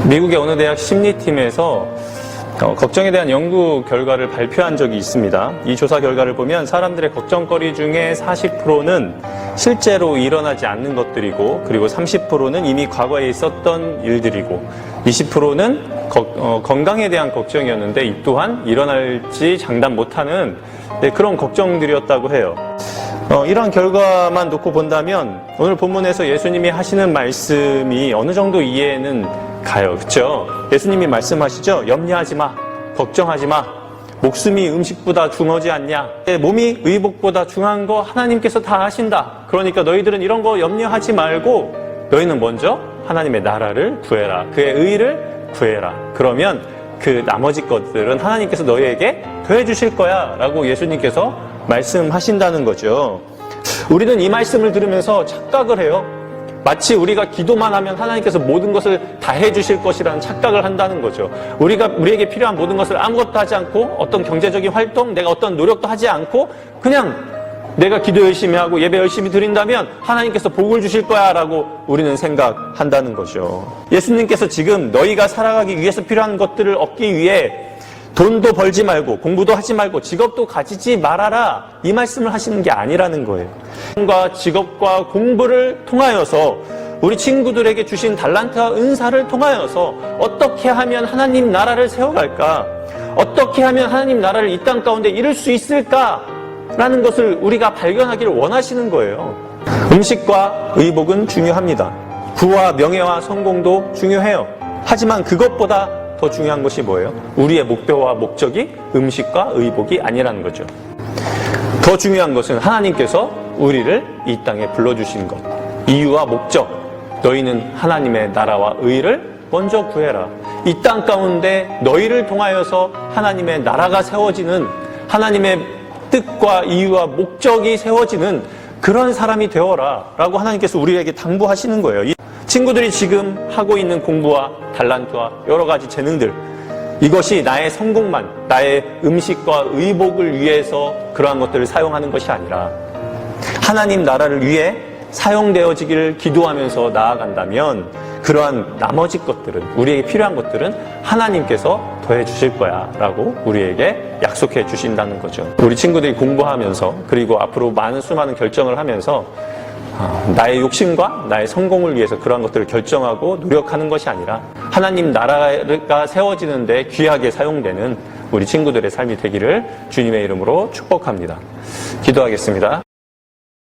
미국의 어느 대학 심리팀에서 걱정에 대한 연구 결과를 발표한 적이 있습니다. 이 조사 결과를 보면 사람들의 걱정거리 중에 40%는 실제로 일어나지 않는 것들이고, 그리고 30%는 이미 과거에 있었던 일들이고, 20%는 건강에 대한 걱정이었는데 이 또한 일어날지 장담 못하는 그런 걱정들이었다고 해요. 이런 결과만 놓고 본다면 오늘 본문에서 예수님이 하시는 말씀이 어느 정도 이해는 가요. 그렇죠? 예수님이 말씀하시죠. 염려하지 마. 걱정하지 마. 목숨이 음식보다 중하지 않냐. 몸이 의복보다 중한 거 하나님께서 다 하신다. 그러니까 너희들은 이런 거 염려하지 말고 너희는 먼저 하나님의 나라를 구해라. 그의 의를 구해라. 그러면 그 나머지 것들은 하나님께서 너희에게 더해 주실 거야 라고 예수님께서 말씀하신다는 거죠. 우리는 이 말씀을 들으면서 착각을 해요. 마치 우리가 기도만 하면 하나님께서 모든 것을 다 해주실 것이라는 착각을 한다는 거죠. 우리에게 필요한 모든 것을 아무것도 하지 않고 어떤 경제적인 활동, 내가 어떤 노력도 하지 않고 그냥 내가 기도 열심히 하고 예배 열심히 드린다면 하나님께서 복을 주실 거야 라고 우리는 생각한다는 거죠. 예수님께서 지금 너희가 살아가기 위해서 필요한 것들을 얻기 위해 돈도 벌지 말고 공부도 하지 말고 직업도 가지지 말아라 이 말씀을 하시는 게 아니라는 거예요. 직업과 공부를 통하여서 우리 친구들에게 주신 달란트와 은사를 통하여서 어떻게 하면 하나님 나라를 세워갈까? 어떻게 하면 하나님 나라를 이 땅 가운데 이룰 수 있을까? 라는 것을 우리가 발견하기를 원하시는 거예요. 음식과 의복은 중요합니다. 부와 명예와 성공도 중요해요. 하지만 그것보다 더 중요한 것이 뭐예요? 우리의 목표와 목적이 음식과 의복이 아니라는 거죠. 더 중요한 것은 하나님께서 우리를 이 땅에 불러주신 것. 이유와 목적. 너희는 하나님의 나라와 의를 먼저 구해라. 이 땅 가운데 너희를 통하여서 하나님의 나라가 세워지는, 하나님의 뜻과 이유와 목적이 세워지는 그런 사람이 되어라 라고 하나님께서 우리에게 당부하시는 거예요. 친구들이 지금 하고 있는 공부와 달란트와 여러 가지 재능들, 이것이 나의 성공만, 나의 음식과 의복을 위해서 그러한 것들을 사용하는 것이 아니라 하나님 나라를 위해 사용되어지기를 기도하면서 나아간다면 그러한 나머지 것들은, 우리에게 필요한 것들은 하나님께서 더해 주실 거야 라고 우리에게 약속해 주신다는 거죠. 우리 친구들이 공부하면서 그리고 앞으로 수많은 결정을 하면서 나의 욕심과 나의 성공을 위해서 그러한 것들을 결정하고 노력하는 것이 아니라 하나님 나라가 세워지는데 귀하게 사용되는 우리 친구들의 삶이 되기를 주님의 이름으로 축복합니다. 기도하겠습니다.